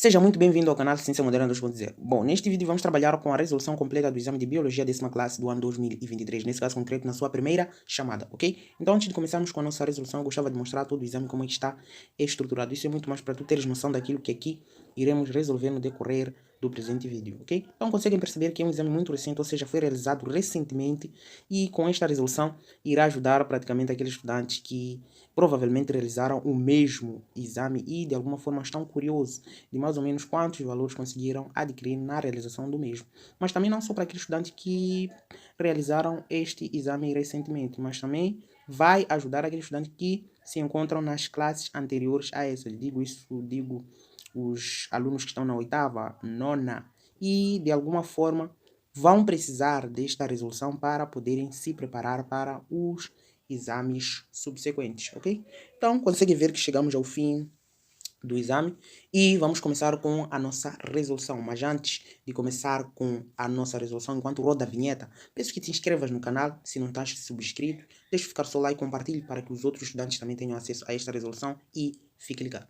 Seja muito bem-vindo ao canal Ciência Moderna 2.0. Bom, neste vídeo vamos trabalhar com a resolução completa do exame de Biologia 10ª classe do ano 2023, nesse caso concreto na sua primeira chamada, ok? Então antes de começarmos com a nossa resolução, eu gostava de mostrar todo o exame como é que está estruturado. Isso é muito mais para tu teres noção daquilo que aqui iremos resolver no decorrer do presente vídeo, ok? Então conseguem perceber que é um exame muito recente, ou seja, foi realizado recentemente e com esta resolução irá ajudar praticamente aqueles estudantes que provavelmente realizaram o mesmo exame e de alguma forma estão curiosos de mais ou menos quantos valores conseguiram adquirir na realização do mesmo. Mas também não só para aqueles estudantes que realizaram este exame recentemente, mas também vai ajudar aqueles estudantes que se encontram nas classes anteriores a essas. Digo os alunos que estão na 8ª, 9ª e de alguma forma vão precisar desta resolução para poderem se preparar para os exames subsequentes, ok? Então, consegue ver que chegamos ao fim do exame e vamos começar com a nossa resolução. Mas antes de começar com a nossa resolução, enquanto roda a vinheta, peço que te inscrevas no canal se não estás subscrito, deixa ficar seu like e compartilhe para que os outros estudantes também tenham acesso a esta resolução e fique ligado.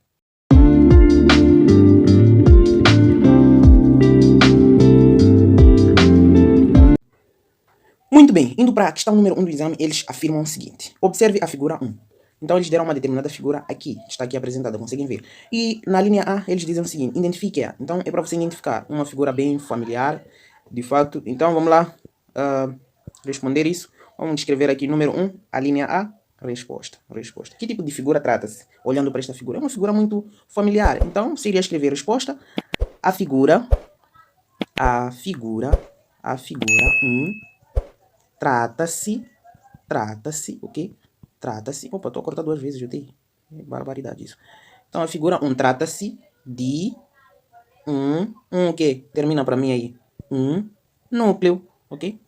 Muito bem, indo para a questão número 1 do exame, eles afirmam o seguinte. Observe a figura 1. Então eles deram uma determinada figura aqui, está aqui apresentada, conseguem ver. E na linha A eles dizem o seguinte, identifique-a. Então é para você identificar uma figura bem familiar, de fato. Então vamos lá responder isso. Vamos escrever aqui número 1, a linha A, resposta. Que tipo de figura trata-se? Olhando para esta figura, é uma figura muito familiar. Então se iria escrever resposta, a figura 1, trata-se, ok? Trata-se, opa, estou a cortar 2 vezes, eu dei. É barbaridade isso. Então, a figura 1 trata-se de o quê? Termina para mim aí. Um núcleo, ok?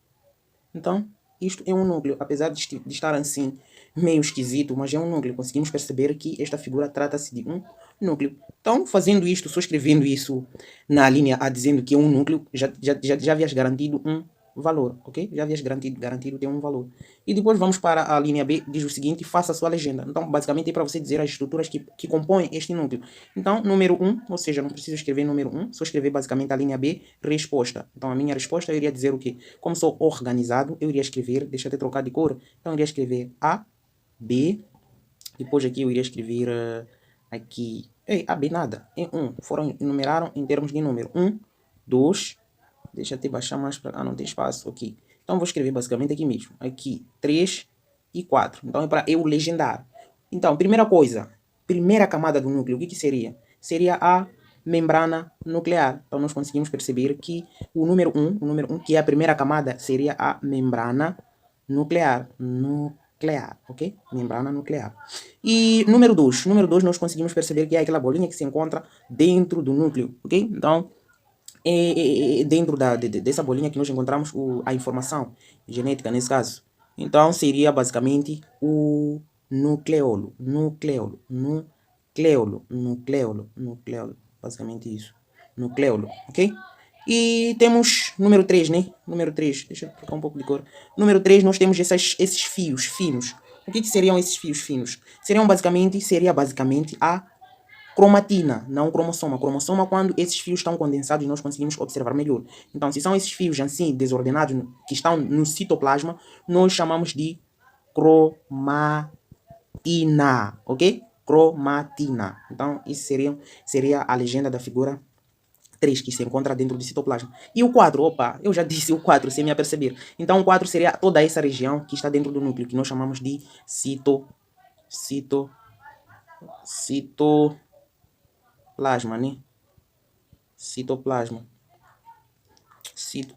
Então, isto é um núcleo. Apesar de estar assim, meio esquisito, mas é um núcleo. Conseguimos perceber que esta figura trata-se de um núcleo. Então, fazendo isto, só escrevendo isso na linha A, dizendo que é um núcleo, já havias garantido um valor, ok? Já havias garantido ter um valor. E depois vamos para a linha B, diz o seguinte, faça a sua legenda. Então, basicamente é para você dizer as estruturas que compõem este núcleo. Então, número 1, ou seja, não preciso escrever número 1, só escrever basicamente a linha B, resposta. Então, a minha resposta eu iria dizer o quê? Como sou organizado, eu iria escrever, deixa eu ter trocado de cor, então eu iria escrever A, B, depois aqui eu iria escrever aqui, A, B nada, é 1, enumeraram em termos de número, 1, 2, deixa eu te baixar mais para, não tem espaço aqui, então vou escrever basicamente aqui mesmo, aqui 3 e 4, então é para eu legendar. Então, primeira coisa, primeira camada do núcleo, o que seria? Seria a membrana nuclear. Então nós conseguimos perceber que o número 1, que é a primeira camada, seria a membrana nuclear, ok? Membrana nuclear. E número 2, nós conseguimos perceber que é aquela bolinha que se encontra dentro do núcleo, ok? Então, dentro dessa bolinha que nós encontramos a informação genética nesse caso. Então, seria basicamente o nucleolo, basicamente isso, nucleolo, ok? E temos número 3, né? Número 3, deixa eu trocar um pouco de cor. Número 3, nós temos esses fios finos. O que seriam esses fios finos? Seria basicamente a cromatina, não cromossoma. Cromossoma, quando esses fios estão condensados, nós conseguimos observar melhor. Então, se são esses fios assim, desordenados, que estão no citoplasma, nós chamamos de cromatina, ok? Cromatina. Então, isso seria a legenda da figura 3, que se encontra dentro do citoplasma. E o 4, opa, eu já disse o 4, sem me aperceber. Então, o 4 seria toda essa região que está dentro do núcleo, que nós chamamos de citoplasma, né? Citoplasma.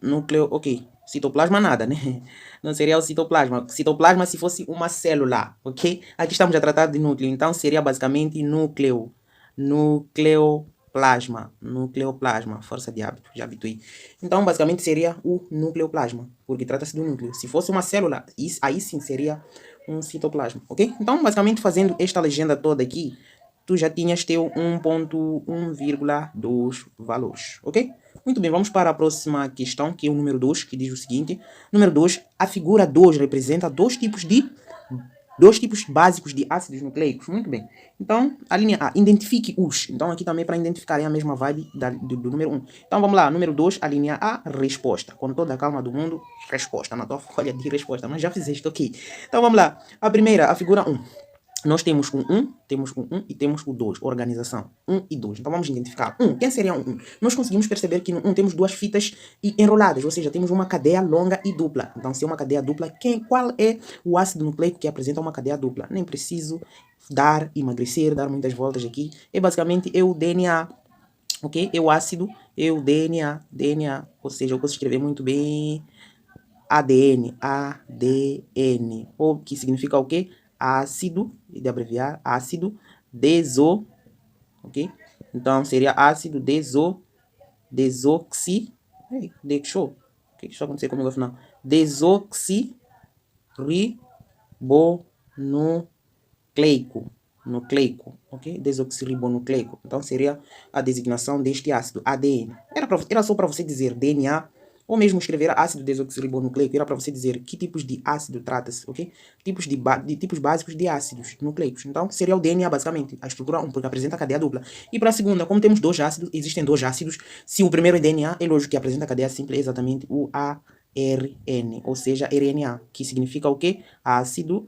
Núcleo, ok. Citoplasma nada, né? Não seria o citoplasma. Citoplasma se fosse uma célula, ok? Aqui estamos a tratar de núcleo, então seria basicamente núcleo. Nucleoplasma, força de hábito, já habituei. Então, basicamente seria o nucleoplasma, porque trata-se do núcleo. Se fosse uma célula, aí sim seria um citoplasma, ok? Então, basicamente fazendo esta legenda toda aqui, tu já tinhas teu 1.1,2 valores, ok? Muito bem, vamos para a próxima questão, que é o número 2, que diz o seguinte. Número 2, a figura 2 representa dois tipos de dois tipos básicos de ácidos nucleicos. Muito bem. Então, a linha A, identifique os. Então, aqui também para identificar é a mesma vibe do número 1. Então, vamos lá. Número 2, a linha A, resposta. Com toda a calma do mundo, resposta. Na tua folha de resposta, mas já fizeste, ok. Então, vamos lá. A primeira, a figura 1. Nós temos o 1, temos o 1 e temos o 2, organização, 1 e 2. Então vamos identificar 1. Quem seria um 1? Nós conseguimos perceber que no 1 temos duas fitas enroladas, ou seja, temos uma cadeia longa e dupla. Então se é uma cadeia dupla, qual é o ácido nucleico que apresenta uma cadeia dupla? Nem preciso emagrecer, dar muitas voltas aqui. É basicamente o DNA, ok? É o ácido, é o DNA, ou seja, eu posso escrever muito bem ADN, ou que significa o quê? Ácido, de abreviar, ácido ok? Então seria ácido desoxi, deixou, o que está acontecendo comigo afinal? Nucleico, ok? Desoxirribonucleico. Então seria a designação deste ácido, ADN. Era só para você dizer DNA, ou mesmo escrever ácido desoxirribonucleico, era para você dizer que tipos de ácido trata-se, ok? Tipos básicos de ácidos nucleicos. Então seria o DNA basicamente, a estrutura 1, porque apresenta a cadeia dupla. E para a segunda, como temos dois ácidos, existem dois ácidos, se o primeiro é DNA, é lógico que apresenta a cadeia simples, é exatamente o ARN, ou seja, RNA, que significa o quê? Ácido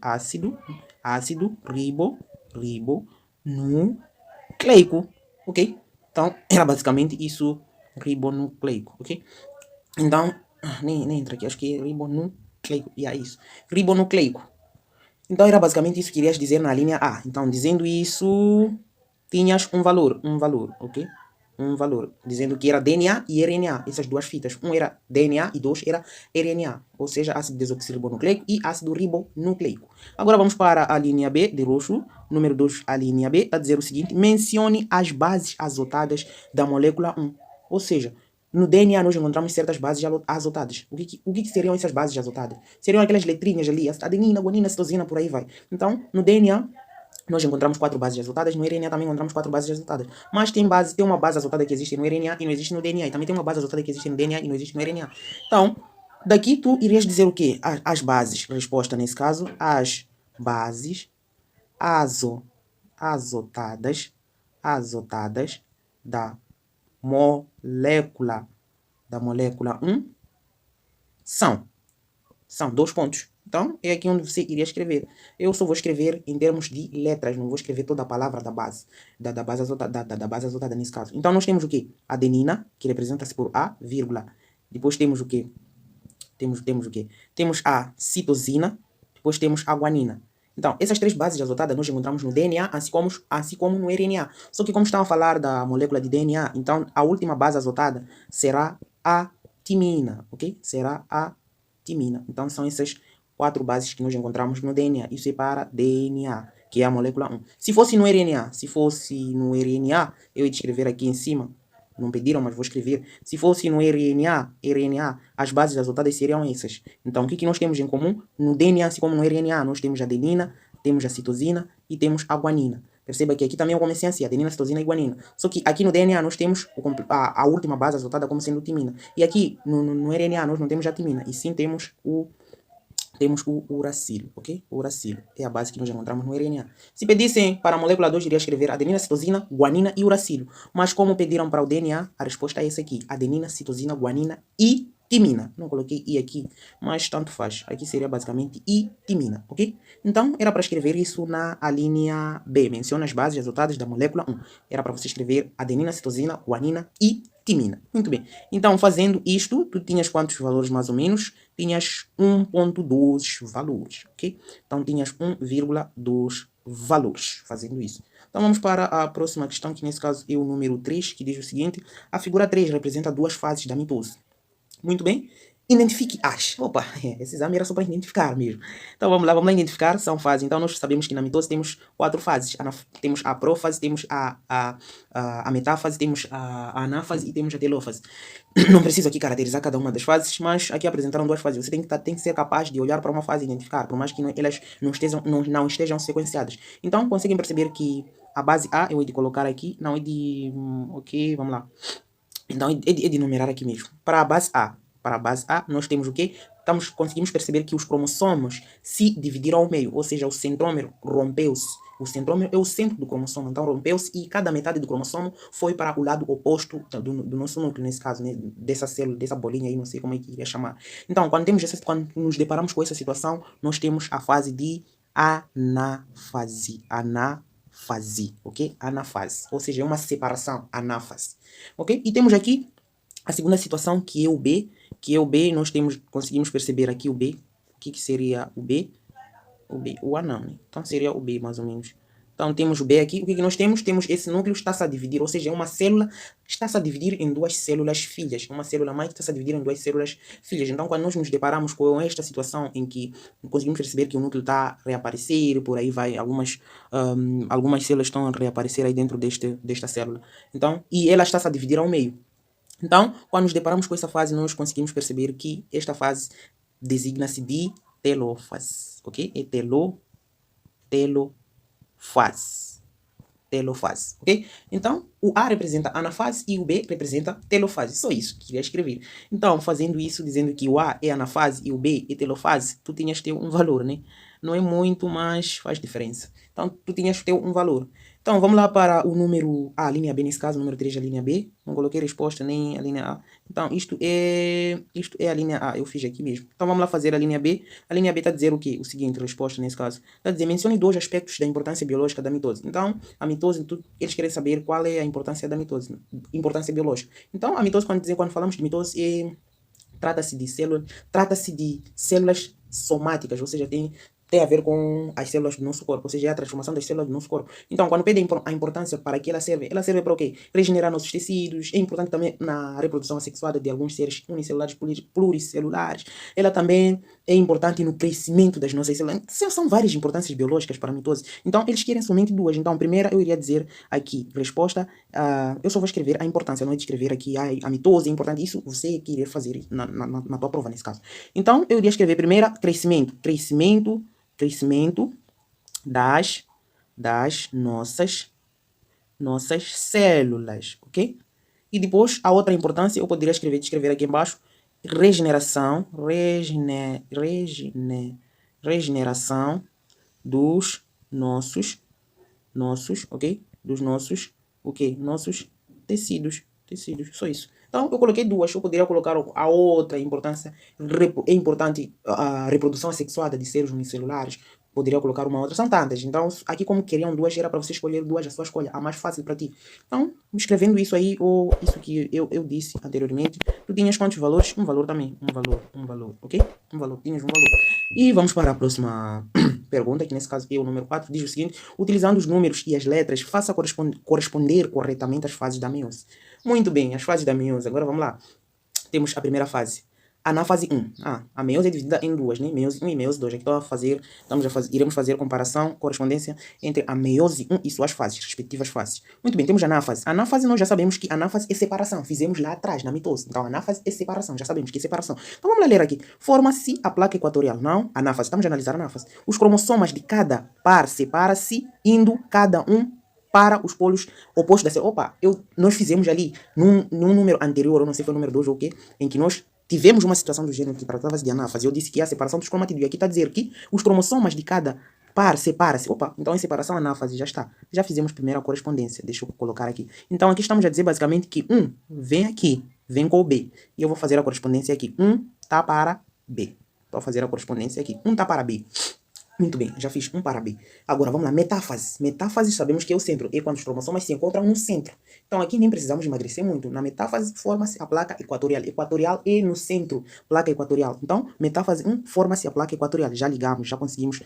ribonucleico, ok? Então, era basicamente isso, ribonucleico, ok? Então, nem entra aqui, acho que é ribonucleico, e é isso, ribonucleico. Então, era basicamente isso que irias dizer na linha A. Então, dizendo isso, tinhas um valor, ok? Um valor, dizendo que era DNA e RNA, essas duas fitas. Um era DNA e dois era RNA, ou seja, ácido desoxirribonucleico e ácido ribonucleico. Agora vamos para a linha B, de roxo, número 2, a linha B, a dizer o seguinte: mencione as bases azotadas da molécula 1. Ou seja, no DNA nós encontramos certas bases azotadas. O que seriam essas bases azotadas? Seriam aquelas letrinhas ali, adenina, guanina, citosina, por aí vai. Então, no DNA nós encontramos 4 bases azotadas, no RNA também encontramos 4 bases azotadas. Mas tem uma base azotada que existe no RNA e não existe no DNA. E também tem uma base azotada que existe no DNA e não existe no RNA. Então, daqui tu irias dizer o quê? As bases, resposta nesse caso, as bases azotadas da molécula 1 são 2 pontos. Então, é aqui onde você iria escrever. Eu só vou escrever em termos de letras, não vou escrever toda a palavra da base. Da base azotada nesse caso. Então, nós temos o quê? Adenina, que representa-se por A, vírgula. Depois temos o quê? Temos o quê? Temos a citosina, depois temos a guanina. Então, essas 3 bases azotadas nós encontramos no DNA, assim como no RNA. Só que como estamos a falar da molécula de DNA, então a última base azotada será a timina, ok? Será a timina. Então, são essas 4 bases que nós encontramos no DNA. Isso é para DNA, que é a molécula 1. Se fosse no RNA, eu ia escrever aqui em cima. Não pediram, mas vou escrever. Se fosse no RNA, as bases azotadas seriam essas. Então, o que nós temos em comum? No DNA, assim como no RNA, nós temos a adenina, temos a citosina e temos a guanina. Perceba que aqui também eu comecei assim, adenina, citosina e guanina. Só que aqui no DNA nós temos a última base azotada como sendo timina. E aqui no RNA nós não temos a timina, e sim temos o uracilo, ok? O uracilo é a base que nós encontramos no RNA. Se pedissem para a molécula 2, iria escrever adenina, citosina, guanina e uracilo. Mas como pediram para o DNA, a resposta é essa aqui: adenina, citosina, guanina e timina. Não coloquei I aqui, mas tanto faz. Aqui seria basicamente I, timina, ok? Então, era para escrever isso na linha B. Menciona as bases azotadas da molécula 1. Era para você escrever adenina, citosina, guanina e timina. Muito bem. Então, fazendo isto, tu tinhas quantos valores mais ou menos? Tinhas 1.2 valores, ok? Então, tinhas 1,2 valores fazendo isso. Então, vamos para a próxima questão, que nesse caso é o número 3, que diz o seguinte: a figura 3 representa 2 fases da mitose. Muito bem. Identifique as. Opa, esse exame era só para identificar mesmo. Então vamos lá identificar, são fases. Então nós sabemos que na mitose temos 4 fases. Temos a prófase, temos a metáfase, temos a anáfase e temos a telófase. Não preciso aqui caracterizar cada uma das fases, mas aqui apresentaram 2 fases. Você tem que ser capaz de olhar para uma fase e identificar, por mais que elas não estejam sequenciadas. Então conseguem perceber que a base A eu hei de colocar aqui, não é de... ok, vamos lá. Então, é de numerar aqui mesmo. Para a base A, nós temos o quê? conseguimos perceber que os cromossomos se dividiram ao meio, ou seja, o centrômero rompeu-se. O centrômero é o centro do cromossomo, então rompeu-se e cada metade do cromossomo foi para o lado oposto do nosso núcleo, nesse caso, né, dessa célula, dessa bolinha aí, não sei como é que iria chamar. Então, quando nos deparamos com essa situação, nós temos a fase de anáfase, ok? Anáfase, ou seja, é uma separação, anáfase, ok? E temos aqui a segunda situação, que é o B, nós conseguimos perceber aqui o B. O que seria o B? O A não, né? Então seria o B, mais ou menos. Então temos o B aqui. O que nós temos? Temos esse núcleo está-se a dividir, ou seja, uma célula está-se a dividir em duas células filhas. Uma célula mãe está-se a dividir em duas células filhas. Então, quando nós nos deparamos com esta situação em que conseguimos perceber que o núcleo está a reaparecer, por aí vai, algumas células estão a reaparecer aí dentro desta célula. Então, e ela está-se a dividir ao meio. Então, quando nos deparamos com essa fase, nós conseguimos perceber que esta fase designa-se de telófase, ok? É telófase, ok? Então, o A representa anafase e o B representa telofase. Só isso que queria escrever. Então, fazendo isso, dizendo que o A é anafase e o B é telofase, tu tinhas que ter um valor, né? Não é muito, mas faz diferença. Então, tu tinhas que ter um valor. Então, vamos lá para o número A, a linha B, nesse caso, o número 3, a linha B. Não coloquei resposta nem a linha A. Então, isto é a linha A, eu fiz aqui mesmo. Então, vamos lá fazer a linha B. A linha B está a dizer o quê? O seguinte, resposta nesse caso. Está a dizer, mencione 2 aspectos da importância biológica da mitose. Então, a mitose, eles querem saber qual é a importância da mitose, importância biológica. Então, a mitose, quando falamos de mitose, trata-se de células somáticas, ou seja, tem a ver com as células do nosso corpo, ou seja, é a transformação das células do nosso corpo. Então, quando pedem a importância para que ela serve para o quê? Regenerar nossos tecidos, é importante também na reprodução assexuada de alguns seres unicelulares, pluricelulares. Ela também é importante no crescimento das nossas células. São várias importâncias biológicas para a mitose. Então, eles querem somente duas. Então, a primeira, eu iria dizer aqui, resposta, eu só vou escrever a importância, não é de escrever aqui a mitose é importante. Isso você que iria fazer na tua prova, nesse caso. Então, eu iria escrever primeiro crescimento das nossas células, ok? E depois, a outra importância, eu poderia escrever aqui embaixo, regeneração dos nossos, ok? Dos nossos, nossos tecidos, só isso. Então, eu coloquei duas, eu poderia colocar a outra importância, é importante a reprodução assexuada de seres unicelulares, poderia colocar uma outra, são tantas. Então, aqui como queriam duas, era para você escolher duas, a sua escolha, a mais fácil para ti. Então, escrevendo isso aí, ou isso que eu disse anteriormente, tu tinhas quantos valores? Um valor também, um valor, ok? Um valor, tinhas um valor. E vamos para a próxima pergunta, que nesse caso é o número 4, diz o seguinte: utilizando os números e as letras, faça corresponder corretamente as fases da meiose. Muito bem, as fases da meiose. Agora vamos lá. Temos a primeira fase, anáfase 1. A meiose é dividida em duas, né? Meiose 1 e meiose 2. Aqui iremos fazer comparação, correspondência entre a meiose 1 e suas fases, respectivas fases. Muito bem, temos a anáfase. A anáfase, nós já sabemos que anáfase é separação. Fizemos lá atrás, na mitose. Então, a anáfase é separação. Já sabemos que é separação. Então, vamos lá ler aqui. Forma-se a placa equatorial. Não, anáfase. Estamos a analisar a anáfase. Os cromossomas de cada par separa-se, indo cada um para os polos opostos da célula. Nós fizemos ali, num número anterior, eu não sei se foi o número 2 ou o quê, em que nós tivemos uma situação do gênero que tratava-se de anáfase. Eu disse que é a separação dos cromatídeos. E aqui está a dizer que os cromossomas de cada par separa-se. Então em separação anáfase, já está. Já fizemos primeiro a correspondência. Deixa eu colocar aqui. Então aqui estamos a dizer basicamente que vem aqui, vem com o B. E eu vou fazer a correspondência aqui. Tá para B. Vou fazer a correspondência aqui. Tá para B. Muito bem, já fiz para B. Agora vamos lá, metáfase. Metáfase sabemos que é o centro. É quando os cromossomas se encontram no centro. Então aqui nem precisamos emagrecer muito. Na metáfase forma-se a placa equatorial. Equatorial é no centro, placa equatorial. Então, metáfase 1 forma-se a placa equatorial. Já ligamos, já conseguimos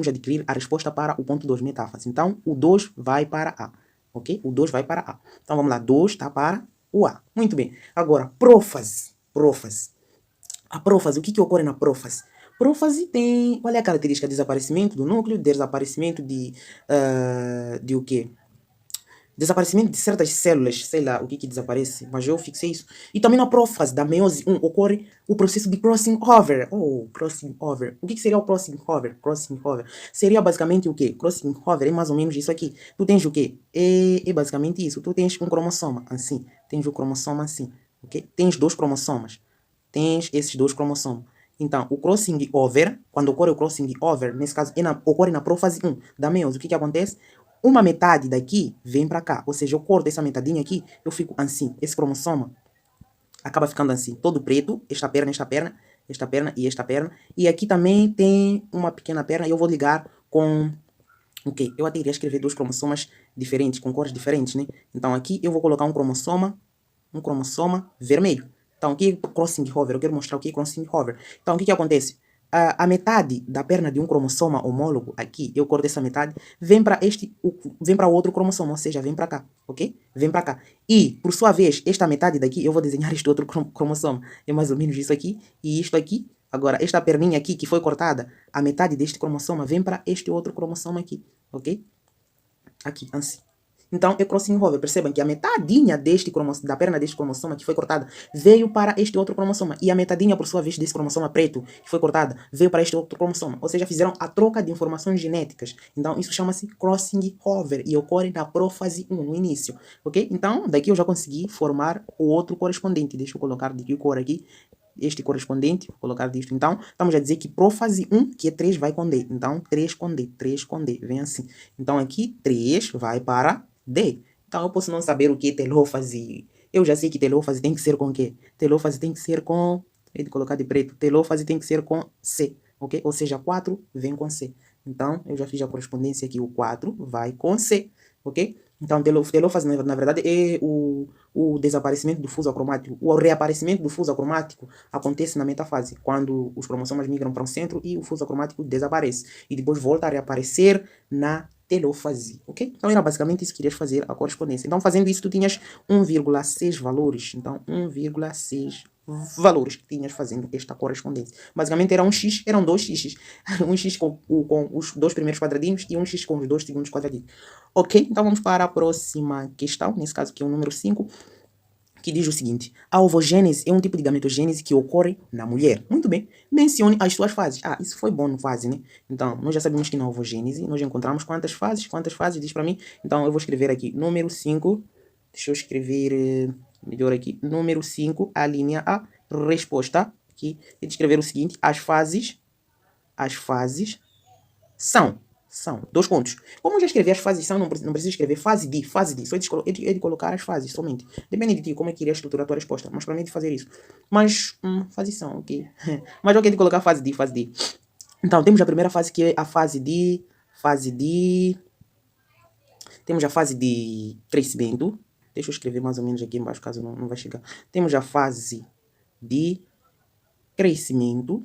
adquirir a resposta para o ponto 2, metáfase. Então, o 2 vai para A. Ok? O 2 vai para A. Então vamos lá, 2 está para o A. Muito bem. Agora, prófase. A prófase, o que ocorre na prófase? Prófase tem, qual é a característica? Desaparecimento do núcleo, desaparecimento de o quê? Desaparecimento de certas células, sei lá o que desaparece, mas eu fixei isso. E também na prófase da meiose 1 ocorre o processo de crossing over. Crossing over. O que seria o crossing over? Crossing over seria basicamente o quê? Crossing over é mais ou menos isso aqui. Tu tens o quê? É basicamente isso. Tu tens um cromossoma assim. Tens o cromossoma assim. Ok? Tens 2 cromossomas. tens esses dois cromossomos. Então, o crossing over, quando ocorre o crossing over, nesse caso, ocorre na prófase 1 da meiose. O que acontece? Uma metade daqui vem para cá, ou seja, eu corto essa metadinha aqui, eu fico assim, esse cromossoma acaba ficando assim, todo preto, esta perna, esta perna, esta perna e esta perna. E aqui também tem uma pequena perna e eu vou ligar com... Ok, eu até iria escrever dois cromossomas diferentes, com cores diferentes, né? Então aqui eu vou colocar um cromossoma vermelho. Então aqui é crossing over, eu quero mostrar o que é crossing over. Então o que acontece? A metade da perna de um cromossoma homólogo, aqui, eu corto essa metade, vem para o outro cromossoma, ou seja, vem para cá, ok? Vem para cá. E, por sua vez, esta metade daqui, eu vou desenhar este outro cromossoma. É mais ou menos isso aqui, e isto aqui. Agora, esta perninha aqui, que foi cortada, a metade deste cromossoma vem para este outro cromossoma aqui, ok? Aqui, assim. Então, é crossing over. Percebam que a metadinha da perna deste cromossoma que foi cortada veio para este outro cromossoma. E a metadinha, por sua vez, desse cromossoma preto que foi cortada veio para este outro cromossoma. Ou seja, fizeram a troca de informações genéticas. Então, isso chama-se crossing over e ocorre na prófase 1, no início. Ok? Então, daqui eu já consegui formar o outro correspondente. Deixa eu colocar de que cor aqui. Este correspondente, vou colocar disto. Então, estamos a dizer que prófase 1, que é 3, vai com D. Então, 3 com D, 3 com D. Vem assim. Então, aqui, 3 vai para D. Então, eu posso não saber o que é telófase. Eu já sei que telófase tem que ser com o quê? Telófase tem que ser com... Ele colocar de preto. Telófase tem que ser com C, ok? Ou seja, 4 vem com C. Então, eu já fiz a correspondência aqui. O 4 vai com C, ok? Então, telófase, na verdade, é o desaparecimento do fuso acromático. O reaparecimento do fuso acromático acontece na metafase, quando os cromossomas migram para o centro e o fuso acromático desaparece. E depois volta a reaparecer na telófase, ok? Então era basicamente isso que querias fazer a correspondência. Então fazendo isso tu tinhas 1,6 valores. Então 1,6 valores que tinhas fazendo esta correspondência. Basicamente era eram dois x. Um x com os dois primeiros quadradinhos e um x com os dois segundos quadradinhos. Ok? Então vamos para a próxima questão, nesse caso que é o número 5. Que diz o seguinte: a ovogênese é um tipo de gametogênese que ocorre na mulher. Muito bem, mencione as suas fases. Ah, isso foi bom no fase, né? Então, nós já sabemos que na ovogênese nós encontramos quantas fases? Quantas fases? Diz para mim. Então, eu vou escrever aqui, número 5. Deixa eu escrever melhor aqui. Número 5, a linha A, resposta. Aqui, e escrever o seguinte: as fases são 2 pontos. Como eu já escrevi as fases são, não precisa escrever fase de. Só é de colocar as fases somente. Depende de ti como é que iria estruturar a tua resposta. Mas para mim é de fazer isso. Mas, fases são, ok. Mas ok de colocar fase de. Então, temos a primeira fase que é a fase de. Temos a fase de crescimento. Deixa eu escrever mais ou menos aqui embaixo, caso não vai chegar. Temos a fase de crescimento.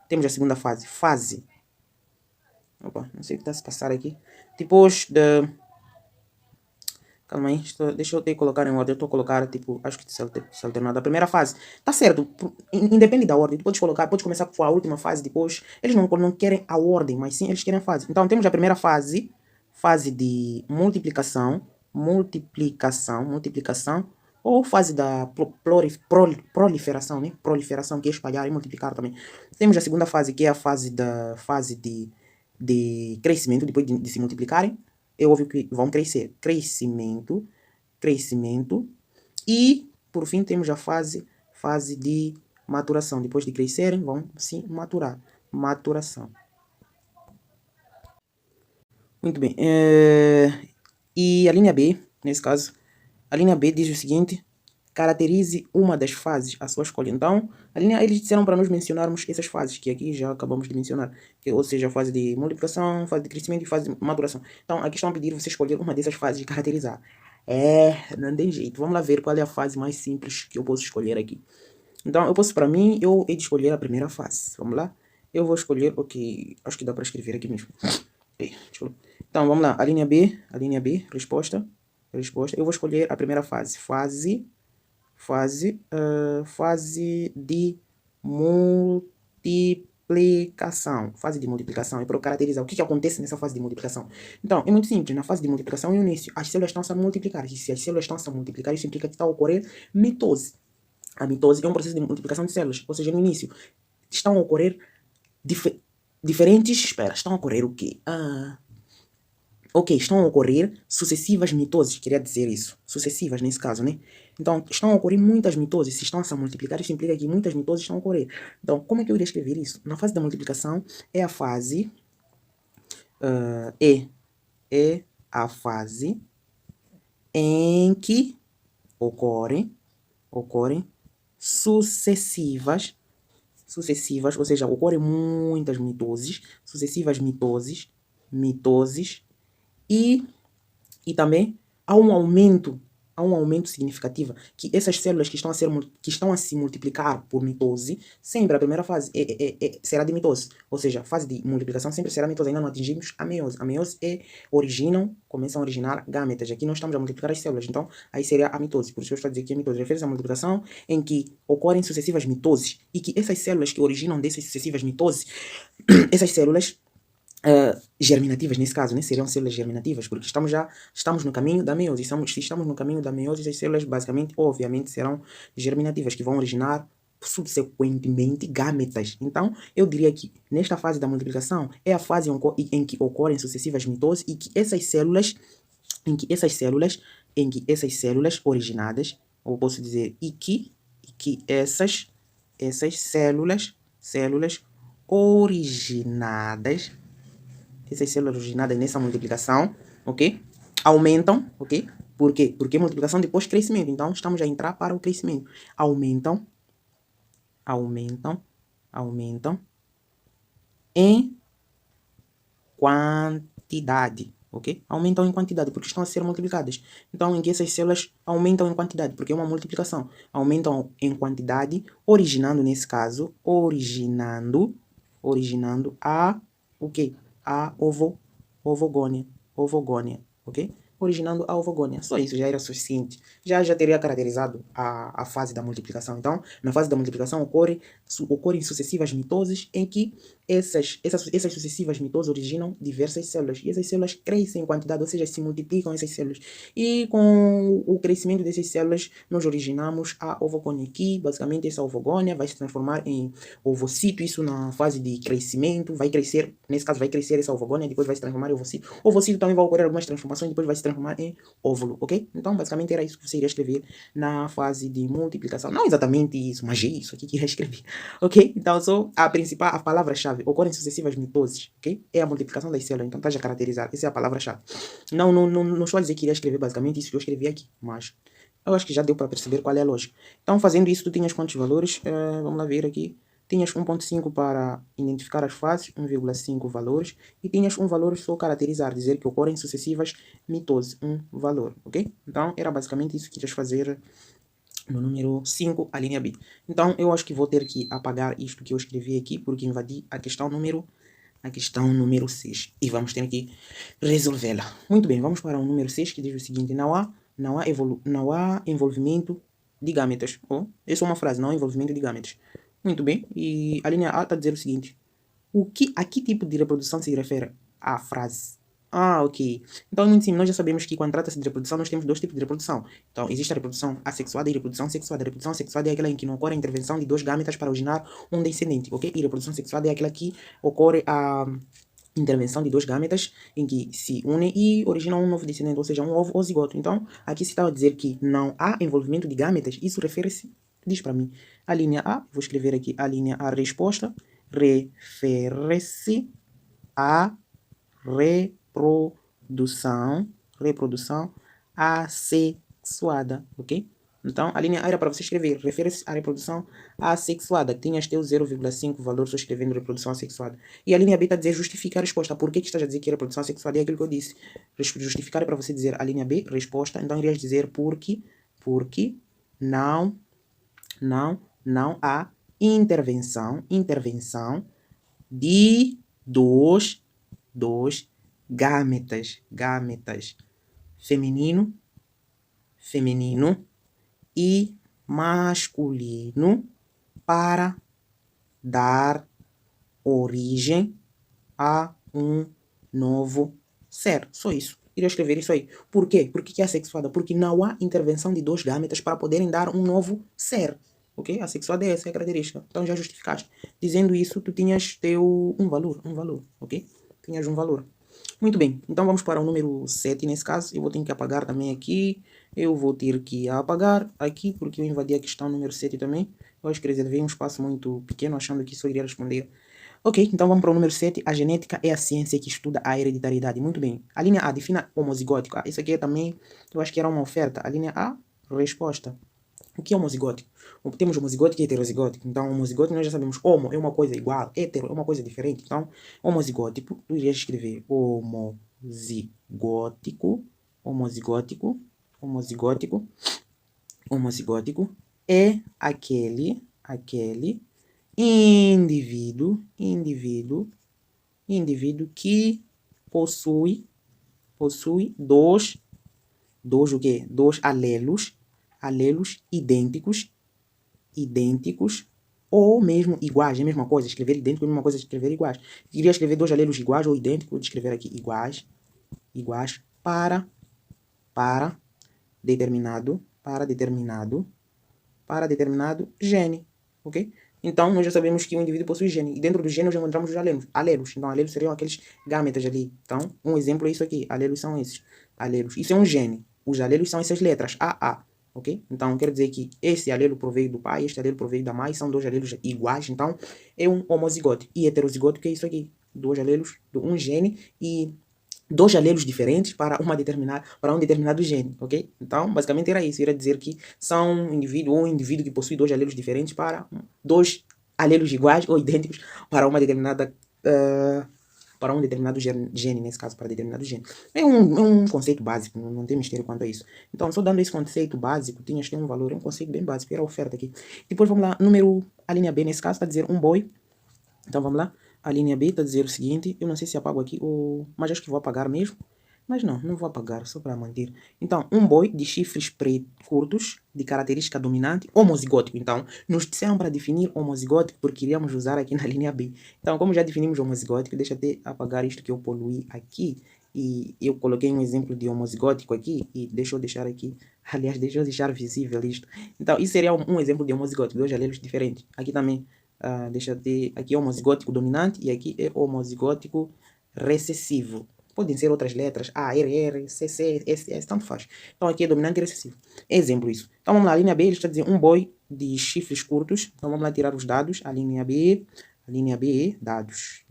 Temos a segunda fase. Opa, não sei o que está a se passar aqui. Depois da... Calma aí, deixa eu ter que colocar em ordem. Eu estou a colocar, tipo, acho que se alternado. A primeira fase, tá certo, independe da ordem. Tu podes começar com a última fase depois. Eles não querem a ordem, mas sim eles querem a fase. Então temos a primeira fase de multiplicação, ou fase da proliferação, né? Proliferação, que é espalhar e multiplicar também. Temos a segunda fase, que é a fase de crescimento, depois de se multiplicarem, é óbvio que vão crescer. Crescimento. E, por fim, temos a fase de maturação. Depois de crescerem, vão se maturar. Maturação. Muito bem. E a linha B, nesse caso, a linha B diz o seguinte: caracterize uma das fases à sua escolha. Então, eles disseram para nós mencionarmos essas fases, que aqui já acabamos de mencionar. Ou seja, a fase de multiplicação, fase de crescimento e fase de maturação. Então, aqui estão a pedir você escolher uma dessas fases e caracterizar. Não tem jeito. Vamos lá ver qual é a fase mais simples que eu posso escolher aqui. Então, para mim, eu hei de escolher a primeira fase. Vamos lá? Eu vou escolher, ok, acho que dá para escrever aqui mesmo. Okay, então, vamos lá. A linha B, resposta. Eu vou escolher a primeira fase. Fase de multiplicação. Fase de multiplicação é para caracterizar o que acontece nessa fase de multiplicação. Então, é muito simples. Na fase de multiplicação, no início, as células estão a se multiplicar. E se as células estão a se multiplicar, isso implica que está a ocorrer mitose. A mitose é um processo de multiplicação de células. Ou seja, no início, estão a ocorrer diferentes... estão a ocorrer o quê? Ok, estão a ocorrer sucessivas mitoses, queria dizer isso. Sucessivas, nesse caso, né? Então, estão a ocorrer muitas mitoses. Se estão a se multiplicar, isso implica que muitas mitoses estão a ocorrer. Então, como é que eu iria escrever isso? Na fase da multiplicação, é a fase... é a fase em que ocorrem sucessivas, ou seja, ocorrem muitas mitoses, sucessivas mitoses, e também há um aumento significativo, que essas células que estão a se multiplicar por mitose, sempre a primeira fase será de mitose, ou seja, a fase de multiplicação sempre será mitose, ainda não atingimos a meiose. A meiose começam a originar gametas, aqui nós estamos a multiplicar as células, então aí seria a mitose, por isso eu estou a dizer que a mitose refere-se à multiplicação em que ocorrem sucessivas mitoses, e que essas células que originam dessas sucessivas mitoses, essas células germinativas, nesse caso, né, seriam células germinativas, porque estamos no caminho da meiose. Se estamos no caminho da meiose, as células basicamente, obviamente, serão germinativas, que vão originar subsequentemente gametas. Então, eu diria que nesta fase da multiplicação é a fase em que ocorrem sucessivas mitoses, e que essas células, originadas, ou posso dizer, e que essas células originadas, essas células originadas nessa multiplicação, ok? Aumentam, ok? Por quê? Porque multiplicação depois crescimento. Então, estamos a entrar para o crescimento. Aumentam em quantidade, ok? Aumentam em quantidade porque estão a ser multiplicadas. Então, em que essas células aumentam em quantidade, porque é uma multiplicação. Aumentam em quantidade, originando, nesse caso, originando o quê? A ovogônia, ok? Originando a ovogônia. Só isso já era suficiente. Já teria caracterizado a fase da multiplicação. Então, na fase da multiplicação ocorrem sucessivas mitoses em que essas sucessivas mitoses originam diversas células. E essas células crescem em quantidade, ou seja, se multiplicam essas células. E com o crescimento dessas células, nós originamos a ovogônia. Que basicamente essa ovogônia vai se transformar em ovocito. Isso na fase de crescimento. Vai crescer, nesse caso vai crescer essa ovogônia, depois vai se transformar em ovocito. O ovocito também vai ocorrer algumas transformações, depois vai se transformar em óvulo, ok? Então, basicamente era isso que você iria escrever na fase de multiplicação. Não exatamente isso, mas é isso aqui que iria escrever, ok? Então, só a palavra-chave, ocorrem sucessivas mitoses, ok? É a multiplicação das células, então está já caracterizado, essa é a palavra-chave. Não estou a dizer que iria escrever basicamente isso que eu escrevi aqui, mas eu acho que já deu para perceber qual é a lógica. Então, fazendo isso, tu tinhas quantos valores? Vamos lá ver aqui. Tinhas 1.5 para identificar as fases, 1,5 valores, e tinhas um valor só caracterizar, dizer que ocorrem sucessivas mitoses, um valor, ok? Então, era basicamente isso que irias fazer no número 5, a linha B. Então, eu acho que vou ter que apagar isto que eu escrevi aqui, porque invadi a questão número 6. E vamos ter que resolvê-la. Muito bem, vamos para o número 6, que diz o seguinte: não há envolvimento de gametas. Essa é uma frase, não há envolvimento de gametas. Muito bem, e a linha A está a dizer o seguinte: a que tipo de reprodução se refere a frase? Ok. Então, muito simples, nós já sabemos que quando trata-se de reprodução, nós temos dois tipos de reprodução. Então, existe a reprodução assexuada e reprodução sexuada. A reprodução assexuada é aquela em que não ocorre a intervenção de dois gametas para originar um descendente, ok? E a reprodução sexuada é aquela que ocorre a intervenção de dois gametas em que se unem e originam um novo descendente, ou seja, um ovo ou zigoto. Então, aqui se está a dizer que não há envolvimento de gametas, isso refere-se, diz para mim, a linha A, vou escrever aqui a linha A, resposta, refere-se à reprodução assexuada, ok? Então, a linha A era para você escrever, refere-se à reprodução assexuada. Tinhas teu 0,5 valor só escrevendo reprodução assexuada. E a linha B está a dizer justificar a resposta. Por que estás a dizer que é reprodução assexuada? É aquilo que eu disse. Justificar é para você dizer a linha B, resposta. Então, irias dizer porque não há intervenção de dos gametas feminino e masculino para dar origem a um novo ser. Só isso. Iria escrever isso aí. Por quê? Por que é assexuada? Porque não há intervenção de dois gametas para poderem dar um novo ser. Ok? A sexuada é essa, é a característica. Então já justificaste. Dizendo isso, tu tinhas teu um valor, ok? Tinhas um valor. Muito bem, então vamos para o número 7 nesse caso. Eu vou ter que apagar também aqui. Eu vou ter que apagar aqui, porque eu invadi a questão número 7 também. Eu acho que reservei um espaço muito pequeno, achando que só iria responder. Ok, então vamos para o número 7. A genética é a ciência que estuda a hereditariedade. Muito bem. A linha A, defina homozigótico. Isso aqui é também, eu acho que era uma oferta. A linha A, resposta. O que é homozigótico? Temos homozigótico e heterozigótico. Então, homozigótico nós já sabemos. Homo é uma coisa igual, hetero é uma coisa diferente. Então, homozigótico, tu irias escrever homozigótico, homozigótico, homozigótico, homozigótico é aquele indivíduo que possui dois o quê? Dois alelos idênticos ou mesmo iguais, é a mesma coisa, escrever idêntico é a mesma coisa, escrever iguais. Queria escrever dois alelos iguais ou idênticos, vou escrever aqui iguais para determinado gene, ok? Então, nós já sabemos que o indivíduo possui gene, e dentro do gene nós encontramos os alelos. Então, alelos seriam aqueles gametas ali. Então, um exemplo é isso aqui, alelos são esses, alelos. Isso é um gene, os alelos são essas letras, AA, ok? Então, quer dizer que esse alelo proveio do pai, este alelo proveio da mãe, são dois alelos iguais, então é um homozigótico. E heterozigótico é isso aqui, dois alelos, um gene e dois alelos diferentes para um determinado gene, ok? Então, basicamente era isso, era dizer que são um indivíduo que possui dois alelos diferentes para dois alelos iguais ou idênticos para uma determinada para um determinado gene, nesse caso, para determinado gene. É um conceito básico, não tem mistério quanto a isso. Então, só dando esse conceito básico, tinhas que ter um valor, é um conceito bem básico, era a oferta aqui. Depois, vamos lá, a linha B, nesse caso, está a dizer um boi. Então, vamos lá. A linha B está a dizer o seguinte, eu não sei se apago aqui, mas acho que vou apagar mesmo. Mas não vou apagar, só para manter. Então, um boi de chifres curtos, de característica dominante, homozigótico. Então, nos disseram para definir homozigótico, porque iríamos usar aqui na linha B. Então, como já definimos homozigótico, deixa eu até apagar isto que eu poluí aqui. E eu coloquei um exemplo de homozigótico aqui, e deixa eu deixar aqui, aliás, deixa eu deixar visível isto. Então, isso seria um exemplo de homozigótico, dois alelos diferentes. Aqui também, deixa eu ter, aqui é homozigótico dominante, e aqui é homozigótico recessivo. Podem ser outras letras, A, R, R, C, C, S, S, tanto faz. Então aqui é dominante e recessivo. Exemplo isso. Então vamos lá, a linha B, ele está dizendo um boi de chifres curtos. Então vamos lá tirar os dados. A linha B, dados.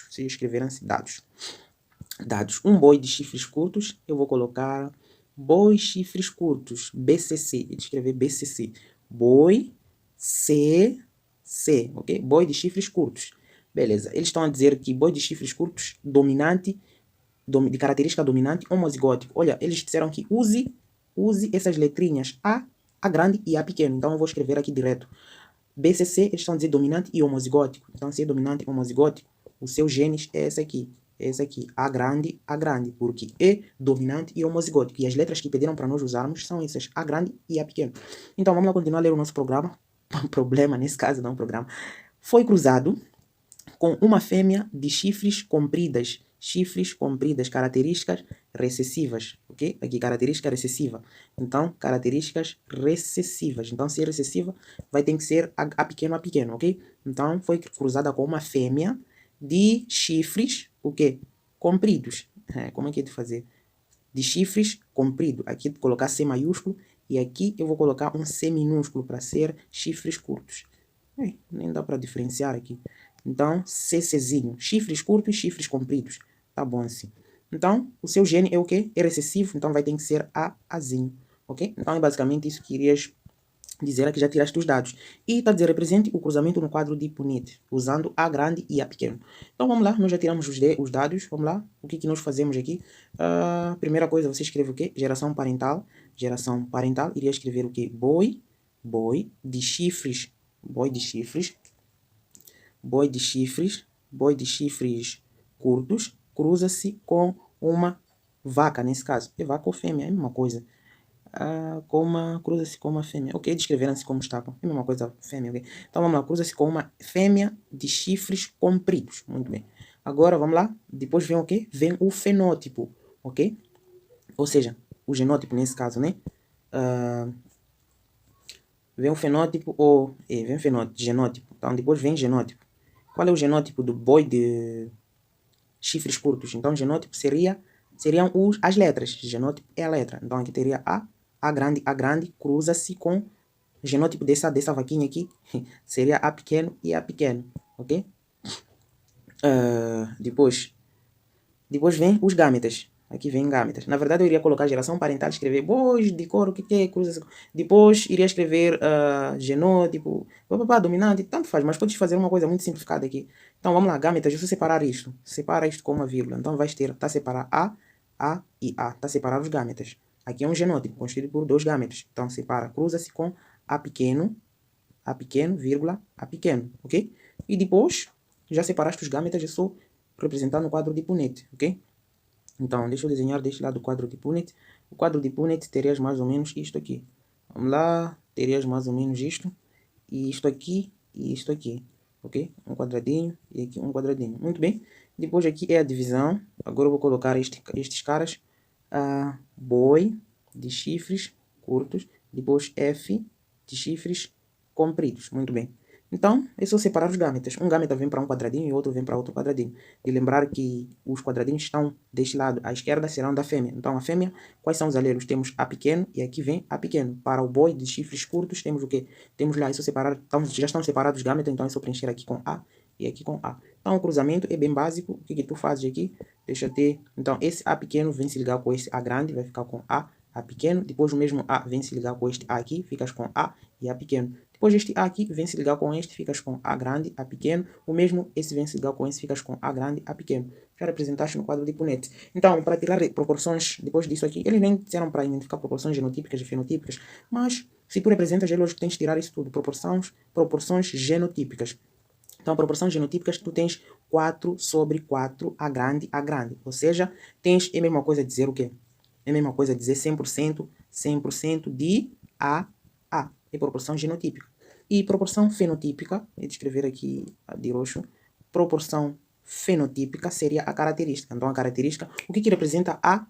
Vocês escreveram assim, dados. Um boi de chifres curtos, eu vou colocar boi chifres curtos, BCC. Vou escrever BCC. Boi C, ok? Boi de chifres curtos. Beleza. Eles estão a dizer que boi de chifres curtos, dominante, de característica dominante, homozigótico. Olha, eles disseram que use essas letrinhas A grande e A pequeno. Então eu vou escrever aqui direto. BCC, eles estão a dizer dominante e homozigótico. Então se é dominante e homozigótico, o seu genes é esse aqui. A grande, porque é dominante e homozigótico. E as letras que pediram para nós usarmos são essas, A grande e A pequeno. Então vamos lá continuar a ler o nosso programa. Problema, nesse caso, não programa. Foi cruzado com uma fêmea de chifres compridas, características recessivas, ok? Aqui, característica recessiva. Então, características recessivas. Então, se é recessiva, vai ter que ser a pequeno, ok? Então, foi cruzada com uma fêmea de chifres, o quê? Compridos. Como é que é de fazer? De chifres comprido. Aqui, colocar C maiúsculo, e aqui eu vou colocar um C minúsculo para ser chifres curtos. Nem dá para diferenciar aqui. Então, CCzinho. Chifres curtos, chifres compridos. Tá bom assim. Então, o seu gene é o quê? É recessivo, então vai ter que ser Azinho. Ok? Então, é basicamente isso que irias dizer aqui, já tiraste os dados. E está a dizer, represente o cruzamento no quadro de Punnett, usando A grande e A pequeno. Então, vamos lá, nós já tiramos os dados. Vamos lá, o que nós fazemos aqui? Primeira coisa, você escreve o quê? Geração parental. Iria escrever o quê? Boi de chifres curtos, cruza-se com uma vaca, nesse caso. É vaca ou fêmea, é a mesma coisa. Cruza-se com uma fêmea. Ok, descreveram-se como estavam. É a mesma coisa, fêmea, ok? Então vamos lá, cruza-se com uma fêmea de chifres compridos. Muito bem. Agora vamos lá. Depois vem o quê? Vem o fenótipo, ok? Ou seja, o genótipo nesse caso, né? Vem o fenótipo ou... vem genótipo. Então depois vem genótipo. Qual é o genótipo do boi de chifres curtos. Então, genótipo seriam as letras. Genótipo é a letra. Então, aqui teria A grande cruza-se com genótipo dessa vaquinha aqui. Seria A pequeno e A pequeno, ok? Depois vem os gametas. Aqui vem gametas. Na verdade, eu iria colocar geração parental, escrever bois de cor, o que é, cruza. Depois, iria escrever genótipo, dominante, tanto faz, mas podes fazer uma coisa muito simplificada aqui. Então, vamos lá, gametas, deixa eu separar isto. Separa isto com uma vírgula. Então, vais ter, tá separar A e A. Tá separar os gametas. Aqui é um genótipo, constituído por dois gametas. Então, separa, cruza-se com A pequeno, vírgula, A pequeno, ok? E depois, já separaste os gametas, é só representar no quadro de Punnett, ok? Então, deixa eu desenhar deste lado o quadro de Punnett. O quadro de Punnett terias mais ou menos isto aqui. Vamos lá, terias mais ou menos isto, e isto aqui, e isto aqui, ok? Um quadradinho e aqui um quadradinho. Muito bem. Depois aqui é a divisão. Agora eu vou colocar estes caras. Boi de chifres curtos. Depois F de chifres compridos. Muito bem. Então, é só separar os gametas. Um gameta vem para um quadradinho e outro vem para outro quadradinho. E lembrar que os quadradinhos estão deste lado. À esquerda serão da fêmea. Então, a fêmea, quais são os alelos? Temos A pequeno e aqui vem A pequeno. Para o boi de chifres curtos, temos o quê? Temos lá, é só separar, então, já estão separados os gametas, então é só preencher aqui com A e aqui com A. Então, o cruzamento é bem básico. O que tu fazes aqui? Deixa eu ter. Então, esse A pequeno vem se ligar com esse A grande, vai ficar com A pequeno. Depois, o mesmo A vem se ligar com este A aqui, ficas com A e A pequeno. Depois este A aqui vem se ligar com este, ficas com A grande, A pequeno. O mesmo, esse vem se ligar com esse, ficas com A grande, A pequeno. Já representaste no quadro de Punnett. Então, para tirar proporções, depois disso aqui, eles nem disseram para identificar proporções genotípicas e fenotípicas, mas se tu representas eles, tens que tirar isso tudo, proporções genotípicas. Então, proporções genotípicas, tu tens 4/4, A grande. Ou seja, é a mesma coisa dizer o quê? É a mesma coisa dizer 100% de A. É proporção genotípica. E proporção fenotípica, vou escrever aqui de roxo, proporção fenotípica seria a característica. Então, a característica, o que representa A?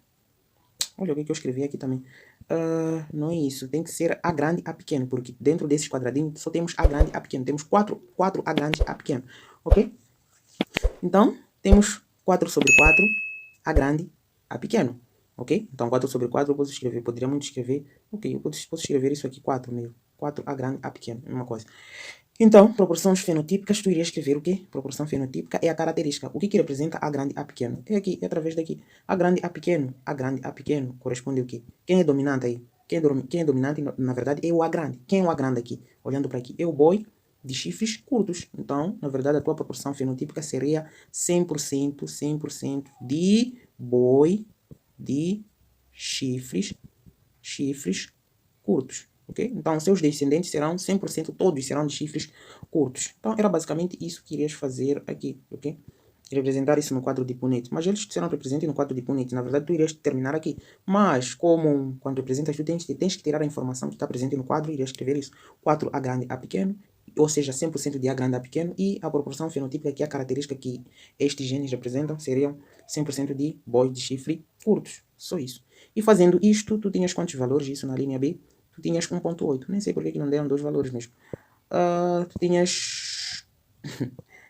Olha o que eu escrevi aqui também. Não é isso, tem que ser A grande, A pequeno, porque dentro desses quadradinhos só temos A grande, A pequeno. Temos 4 A grande, A pequeno, ok? Então, temos 4/4, A grande, A pequeno, ok? Então, 4/4 eu posso escrever, poderia muito escrever, ok, eu posso escrever isso aqui 4 mesmo. 4 A grande, A pequeno, mesma coisa. Então, proporções fenotípicas, tu irias escrever o quê? Proporção fenotípica é a característica. O que representa A grande, A pequeno? É aqui, é através daqui. A grande, A pequeno, corresponde o quê? Quem é dominante aí? Quem é dominante, na verdade, é o A grande. Quem é o A grande aqui? Olhando para aqui, é o boi de chifres curtos. Então, na verdade, a tua proporção fenotípica seria 100% de boi de chifres curtos. Okay? Então, seus descendentes serão 100%, todos serão de chifres curtos. Então, era basicamente isso que irias fazer aqui, ok? Representar isso no quadro de Punnett. Mas eles serão representados no quadro de Punnett. Na verdade, tu irias terminar aqui. Mas, como quando representas, tu tens que tirar a informação que está presente no quadro e irias escrever isso. 4 A grande, A pequeno, ou seja, 100% de A grande, A pequeno, e a proporção fenotípica, que é a característica que estes genes representam, seriam 100% de bois de chifre curtos. Só isso. E fazendo isto, tu tinhas quantos valores? Isso na linha B? Tu tinhas 1.8. Nem sei por que não deram dois valores mesmo. Tu tinhas...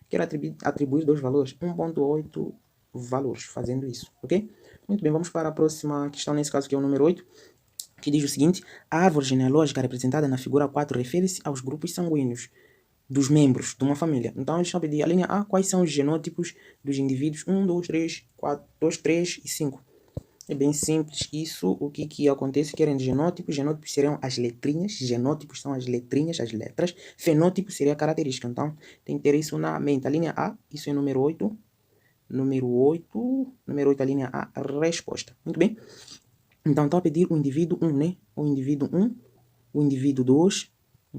Quero atribuir dois valores. 1.8 valores fazendo isso, ok? Muito bem, vamos para a próxima questão, nesse caso que é o número 8, que diz o seguinte: a árvore genealógica representada na figura 4 refere-se aos grupos sanguíneos dos membros de uma família. Então, eles estão a pedir a linha A, quais são os genótipos dos indivíduos 1, 2, 3, 4, 2, 3 e 5. É bem simples isso. O que acontece? Querem genótipos. Genótipos seriam as letrinhas. Genótipos são as letrinhas, as letras. Fenótipo seria a característica. Então, tem que ter isso na mente. A linha A, isso é número 8. Número 8, a linha A, resposta. Muito bem. Então, estou a pedir o indivíduo 1, né? O indivíduo 1, o indivíduo 2, o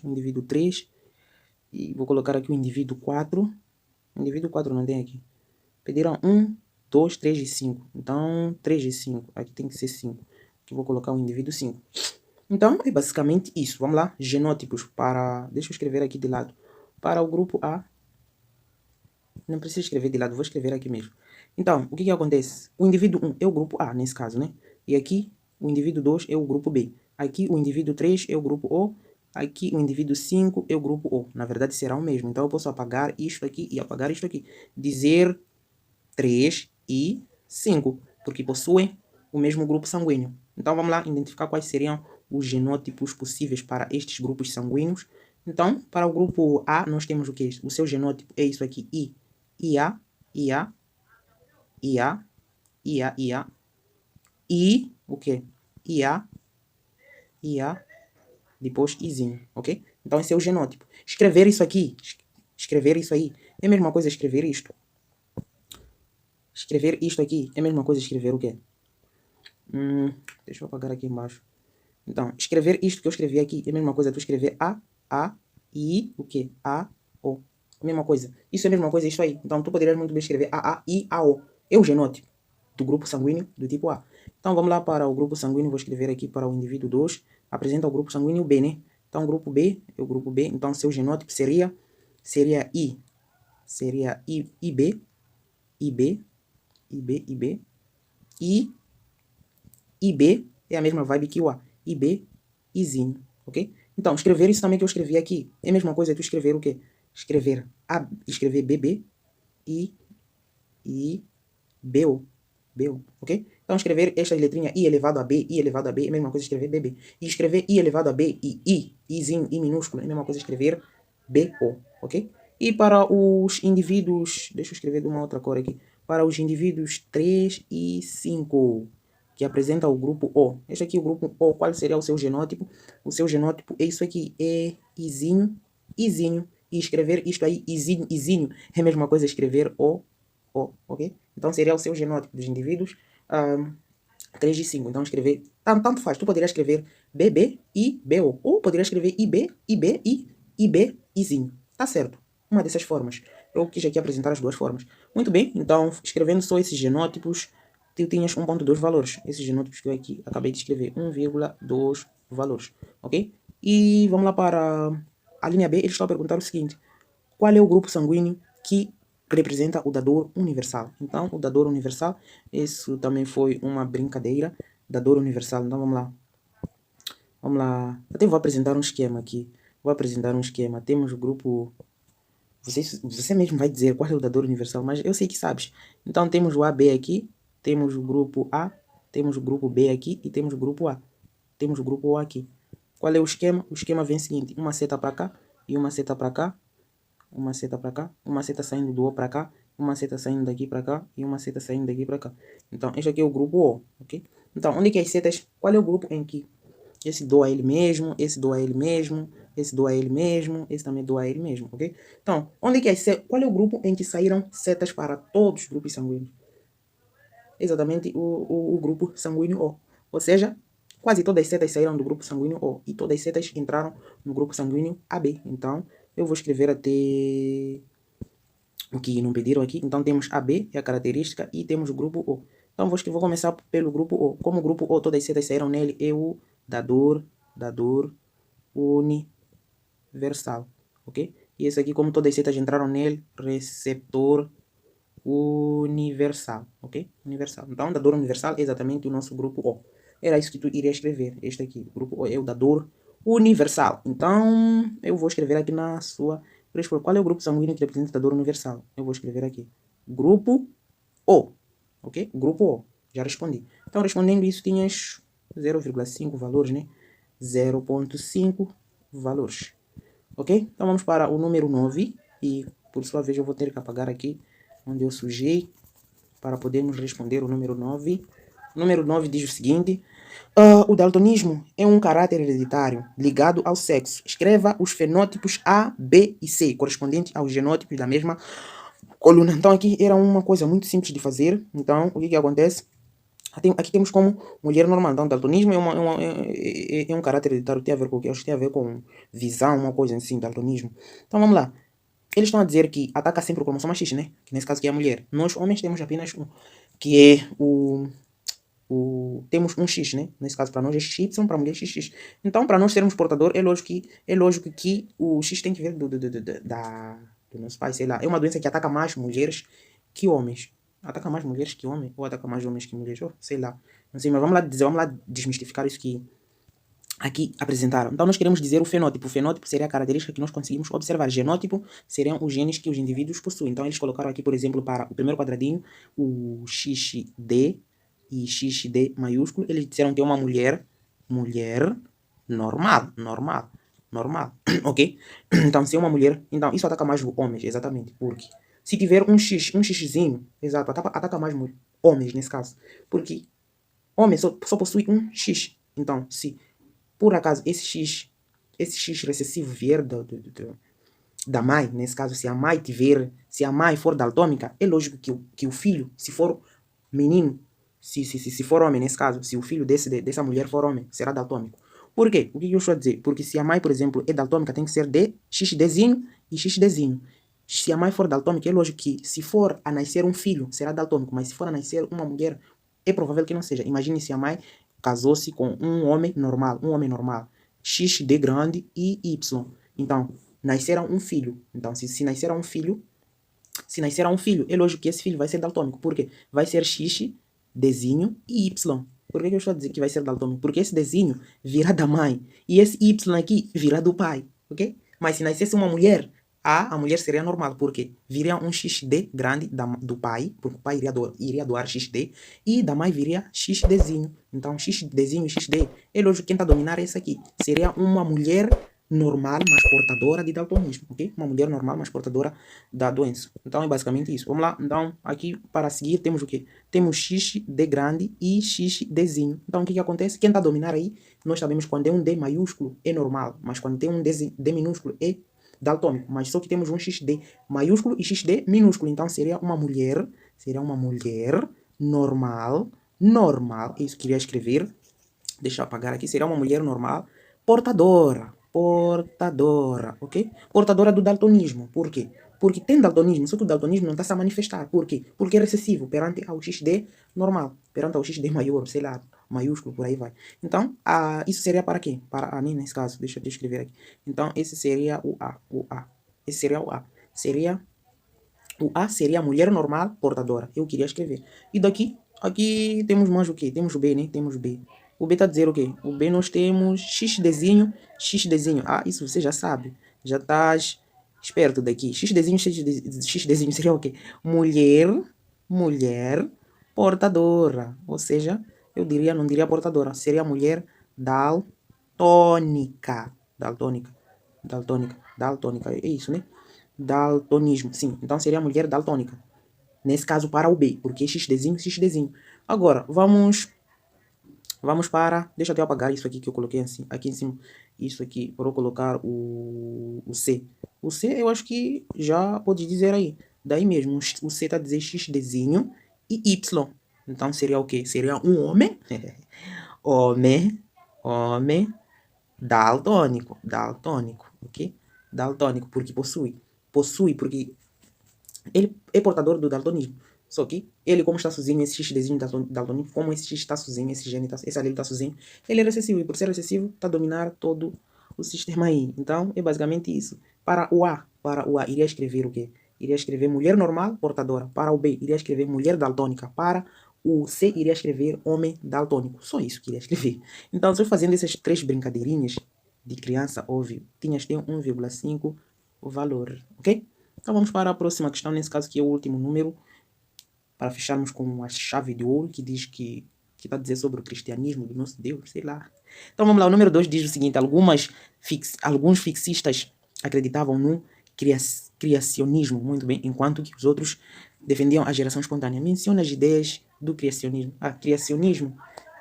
indivíduo 3. E vou colocar aqui o indivíduo 4. O indivíduo 4 não tem aqui. Pediram 1, 2, 3 e 5. Então, 3 e 5. Aqui tem que ser 5. Aqui vou colocar o indivíduo 5. Então, é basicamente isso. Vamos lá. Genótipos para... Deixa eu escrever aqui de lado. Para o grupo A. Não precisa escrever de lado. Vou escrever aqui mesmo. Então, o que acontece? O indivíduo 1 é o grupo A, nesse caso, né? E aqui, o indivíduo 2 é o grupo B. Aqui, o indivíduo 3 é o grupo O. Aqui, o indivíduo 5 é o grupo O. Na verdade, será o mesmo. Então, eu posso apagar isto aqui e apagar isto aqui. Dizer... 3 e 5, porque possuem o mesmo grupo sanguíneo. Então vamos lá identificar quais seriam os genótipos possíveis para estes grupos sanguíneos. Então, para o grupo A, nós temos o que? O seu genótipo é isso aqui, I, IA, IA, IA, IA, IA, I, o que? IA, IA, depois Izinho, ok? Então esse é o genótipo. Escrever isso aqui, escrever isso aí, é a mesma coisa escrever isto. Escrever isto aqui é a mesma coisa escrever o quê? Deixa eu apagar aqui embaixo. Então, escrever isto que eu escrevi aqui é a mesma coisa tu escrever A, I, o quê? A, O. A mesma coisa. Isso é a mesma coisa, isso aí. Então, tu poderias muito bem escrever A, I, A, O. É o genótipo do grupo sanguíneo do tipo A. Então, vamos lá para o grupo sanguíneo. Vou escrever aqui para o indivíduo 2. Apresenta o grupo sanguíneo B, né? Então, o grupo B é o grupo B. Então, seu genótipo seria I. Seria IB, IB, IB, IB. IB é a mesma vibe que o A. IB, Izinho, ok? Então, escrever isso também que eu escrevi aqui. É a mesma coisa tu escrever o quê? Escrever BB e BO. BO, ok? Então, escrever esta letrinha I elevado a B é a mesma coisa escrever BB. E escrever I elevado a B e Izinho, I minúsculo, é a mesma coisa escrever BO, ok? E para os indivíduos, deixa eu escrever de uma outra cor aqui. Para os indivíduos 3 e 5, que apresenta o grupo O. Este aqui é o grupo O. Qual seria o seu genótipo? O seu genótipo é isso aqui. É Izinho, Izinho. E escrever isto aí, Izinho, Izinho, é a mesma coisa escrever O, ok? Então seria o seu genótipo dos indivíduos 3 e 5. Então escrever, tanto faz. Tu poderia escrever BB e BO. Ou poderia escrever IB, IB e IB, Izinho. Tá certo. Uma dessas formas. Eu quis aqui apresentar as duas formas. Muito bem, então escrevendo só esses genótipos, tu tinhas 1.2 valores. Esses genótipos que eu aqui acabei de escrever, 1,2 valores, ok? E vamos lá para a linha B, eles estão a perguntar o seguinte: qual é o grupo sanguíneo que representa o dador universal? Então, o dador universal, isso também foi uma brincadeira, dador universal. Então, vamos lá. Vamos lá. Até vou apresentar um esquema aqui. Vou apresentar um esquema. Temos o grupo... Você mesmo vai dizer qual é o dador universal, mas eu sei que sabes. Então, temos o AB aqui, temos o grupo A, temos o grupo B aqui e temos o grupo A. Temos o grupo O aqui. Qual é o esquema? O esquema vem o seguinte: uma seta para cá e uma seta para cá. Uma seta para cá, uma seta saindo do O para cá, uma seta saindo daqui para cá e uma seta saindo daqui para cá. Então, este aqui é o grupo O, ok? Então, onde é que as setas, qual é o grupo em que esse doa ele mesmo, esse doa ele mesmo, esse doa ele mesmo, esse também doa ele mesmo, ok? Então, onde é que as setas, qual é o grupo em que saíram setas para todos os grupos sanguíneos? Exatamente o grupo sanguíneo O. Ou seja, quase todas as setas saíram do grupo sanguíneo O e todas as setas entraram no grupo sanguíneo AB. Então, eu vou escrever até o que não pediram aqui. Então, temos AB, é a característica, e temos o grupo O. Então, vou começar pelo grupo O. Como o grupo O, todas as setas saíram nele, é o dador universal, ok? E esse aqui, como todas as setas entraram nele, receptor universal, ok? Universal. Então, dador universal é exatamente o nosso grupo O. Era isso que tu iria escrever, este aqui. O grupo O é o dador universal. Então, eu vou escrever aqui na sua... Qual é o grupo sanguíneo que representa o dador universal? Eu vou escrever aqui. Grupo O, ok? Grupo O. Já respondi. Então, respondendo isso, tinhas 0,5 valores, né? 0,5 valores. Ok? Então, vamos para o número 9. E, por sua vez, eu vou ter que apagar aqui onde eu sujei para podermos responder o número 9. O número 9 diz o seguinte: o daltonismo é um caráter hereditário ligado ao sexo. Escreva os fenótipos A, B e C, correspondentes aos genótipos da mesma coluna. Então, aqui era uma coisa muito simples de fazer. Então, o que acontece? Aqui temos como mulher normal. Então, daltonismo é um caráter hereditário. Tem a ver com o quê? Acho que tem a ver com visão, uma coisa assim, daltonismo. Então, vamos lá. Eles estão a dizer que ataca sempre o cromossomo X, né? Que nesse caso que é a mulher. Nós, homens, temos apenas um, que é temos um X, né? Nesse caso, para nós é XY, para a mulher XX. Então, para nós sermos portador, é lógico que o X tem que ver do nosso pai, sei lá. É uma doença que ataca mais mulheres que homens. Ataca mais mulheres que homens? Ou ataca mais homens que mulheres? Oh, sei lá. Não sei, mas vamos lá desmistificar isso que aqui apresentaram. Então nós queremos dizer o fenótipo. O fenótipo seria a característica que nós conseguimos observar. Genótipo seriam os genes que os indivíduos possuem. Então eles colocaram aqui, por exemplo, para o primeiro quadradinho, o XD e XD maiúsculo. Eles disseram que é uma mulher normal, ok? Então se é uma mulher, então isso ataca mais homens, exatamente, porque se tiver um xzinho, exato, ataca mais homens nesse caso, porque homem só possui um X. Então, se por acaso esse X recessivo vier da mãe, nesse caso, se a mãe for daltônica, é lógico que o filho, se for menino, se for homem, nesse caso, se o filho dessa mulher for homem, será daltônico. Por quê? O que eu estou a dizer? Porque se a mãe, por exemplo, é daltônica, tem que ser de XDzinho e XDzinho. Se a mãe for daltônica, é lógico que se for a nascer um filho, será daltônico, mas se for a nascer uma mulher, é provável que não seja. Imagine se a mãe casou-se com um homem normal, XD grande e Y. Então, nascerá um filho. Então, se nascerá um filho, é lógico que esse filho vai ser daltônico. Por quê? Vai ser X, Dzinho e Y. Por que eu estou a dizer que vai ser daltônico? Porque esse Dzinho virá da mãe e esse Y aqui virá do pai, ok? Mas se nascesse uma mulher, a mulher seria normal, porque viria um XD grande do pai, porque o pai iria doar XD, e da mãe viria XDzinho. Então, XDzinho e XD, é lógico que quem está a dominar é esse aqui. Seria uma mulher normal, mas portadora de daltonismo, ok? Uma mulher normal, mas portadora da doença. Então, é basicamente isso. Vamos lá. Então, aqui, para seguir, temos o quê? Temos XD grande e XDzinho. Então, o que acontece? Quem está a dominar aí, nós sabemos que quando é um D maiúsculo, é normal, mas quando tem um D minúsculo, é daltônico, mas só que temos um XD maiúsculo e XD minúsculo, então seria uma mulher normal, é isso que eu queria escrever, deixa eu apagar aqui, seria uma mulher normal, portadora, ok? Portadora do daltonismo, por quê? Porque tem daltonismo, só que o daltonismo não está a manifestar, por quê? Porque é recessivo perante ao XD normal, perante ao XD maior, sei lá, maiúsculo, por aí vai. Então, isso seria para quê? Para a nesse caso, deixa eu escrever aqui. Então, esse seria o A. Esse seria o A. O A seria a mulher normal portadora. Eu queria escrever. E aqui temos mais o quê? Temos o B, né? Temos o B. O B está a dizer o quê? O B nós temos XDzinho. Isso você já sabe. Já estás esperto daqui. XDzinho seria o quê? Mulher portadora. Ou seja, não diria portadora. Seria mulher daltônica. É isso, né? Daltonismo, sim. Então seria mulher daltônica. Nesse caso para o B, porque XDzinho. Agora, vamos para... Deixa eu até apagar isso aqui que eu coloquei assim, aqui em cima. Isso aqui, para eu colocar o C. O C eu acho que já pode dizer aí. Daí mesmo, o C está a dizer XDzinho e Y. Então seria o quê? Seria um homem. homem daltônico, ok? Daltônico, porque possui, porque ele é portador do daltonismo. Só que ele, como está sozinho, esse XDzinho daltônico, como esse X está sozinho, esse alelo está sozinho, ele é recessivo, e por ser recessivo, está a dominar todo o sistema aí. Então, é basicamente isso. Para o A, iria escrever o quê? Iria escrever mulher normal, portadora. Para o B, iria escrever mulher daltônica. Para o C, iria escrever homem daltônico. Só isso que iria escrever. Então, só fazendo essas 3 brincadeirinhas de criança, óbvio, tinhas ter 1,5 o valor, ok? Então vamos para a próxima questão, nesse caso que é o último número, para fecharmos com a chave de ouro, que diz que está a dizer sobre o cristianismo do nosso Deus, sei lá. Então vamos lá, o número 2 diz o seguinte: alguns fixistas acreditavam no criacionismo, muito bem, enquanto que os outros defendiam a geração espontânea. Menciona as ideias do criacionismo. Criacionismo.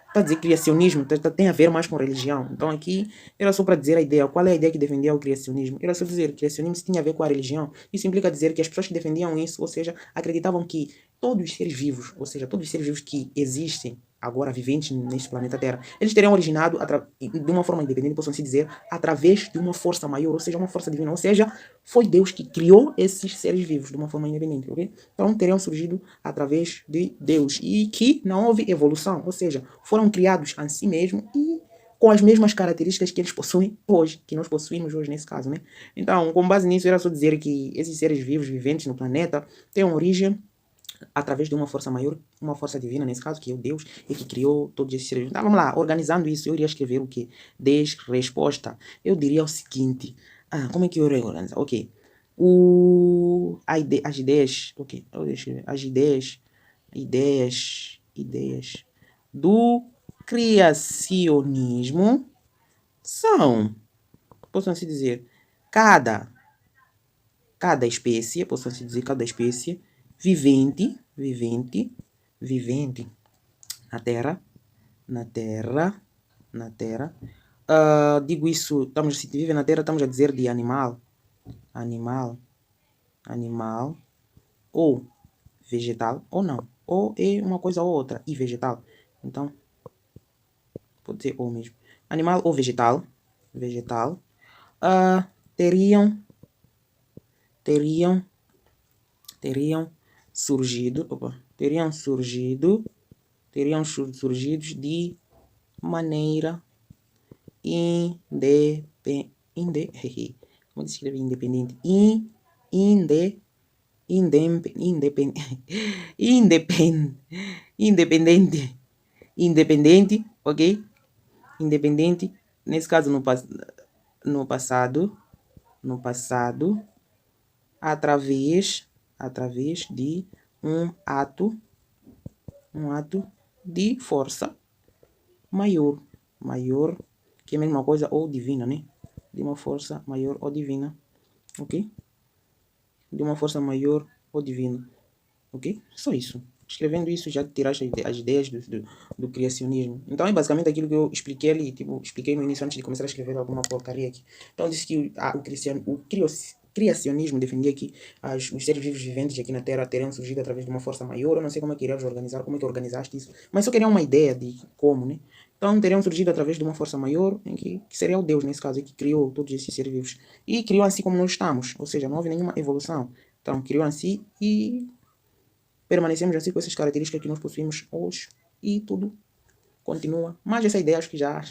Está a dizer criacionismo, tem a ver mais com religião. Então aqui era só para dizer a ideia. Qual é a ideia que defendia o criacionismo? Era só dizer que o criacionismo tinha a ver com a religião. Isso implica dizer que as pessoas que defendiam isso, ou seja, acreditavam que todos os seres vivos, ou seja, todos os seres vivos que existem agora viventes neste planeta Terra, eles teriam originado de uma forma independente, possam se dizer, através de uma força maior, ou seja, uma força divina, ou seja, foi Deus que criou esses seres vivos de uma forma independente, ok? Então teriam surgido através de Deus e que não houve evolução, ou seja, foram criados a si mesmos e com as mesmas características que eles possuem hoje, que nós possuímos hoje nesse caso, né? Então, com base nisso, era só dizer que esses seres vivos viventes no planeta têm uma origem através de uma força maior, uma força divina, nesse caso, que é o Deus, e que criou todos esses seres. Então, vamos lá, organizando isso, eu iria escrever o quê? 10 resposta. Eu diria o seguinte, como é que eu iria organizar? Ok, as ideias, ok, eu deixo eu ver, as ideias do criacionismo são, posso assim dizer, cada espécie, posso assim dizer, cada espécie vivente na Terra, na Terra. Digo isso, se vive na Terra, estamos a dizer de animal, ou vegetal, ou não, ou é uma coisa ou outra, e vegetal. Então, pode ser ou mesmo. Animal ou vegetal, teriam surgido de maneira independente. Como se escreve independente? Independente, ok? Independente, nesse caso no passado, através de um ato de força maior, que é a mesma coisa, ou divina, né? De uma força maior ou divina, ok? De uma força maior ou divina, ok? Só isso. Escrevendo isso já tiraste as ideias do criacionismo. Então é basicamente aquilo que eu expliquei ali, tipo, expliquei no início antes de começar a escrever alguma porcaria aqui. Então disse que o criacionismo defendia que os seres vivos viventes aqui na Terra teriam surgido através de uma força maior. Eu não sei como é que irias organizar, como é que organizaste isso, mas só queria uma ideia de como, né? Então teriam surgido através de uma força maior, que seria o Deus nesse caso, que criou todos esses seres vivos. E criou assim como nós estamos, ou seja, não houve nenhuma evolução. Então criou assim e permanecemos assim com essas características que nós possuímos hoje e tudo continua. Mas essa ideia acho que já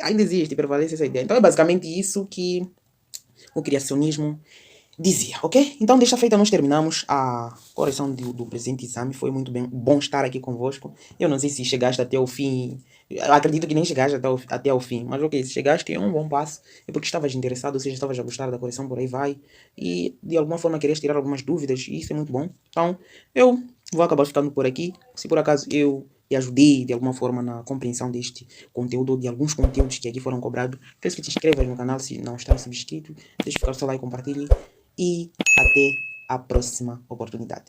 ainda existe, prevalece essa ideia. Então é basicamente isso que o criacionismo dizia, ok? Então desta feita nós terminamos a correção do presente exame. Foi muito bom estar aqui convosco. Eu não sei se chegaste até o fim. Eu acredito que nem chegaste até o fim. Mas ok, se chegaste é um bom passo. É porque estavas interessado, ou seja, estavas a gostar da correção, por aí vai. E de alguma forma querias tirar algumas dúvidas. E isso é muito bom. Então eu vou acabar ficando por aqui. Se por acaso eu te ajudei de alguma forma na compreensão deste conteúdo ou de alguns conteúdos que aqui foram cobrados, peço que te inscrevas no canal se não está subscrito. Deixa ficar o seu like, compartilhe. E até a próxima oportunidade.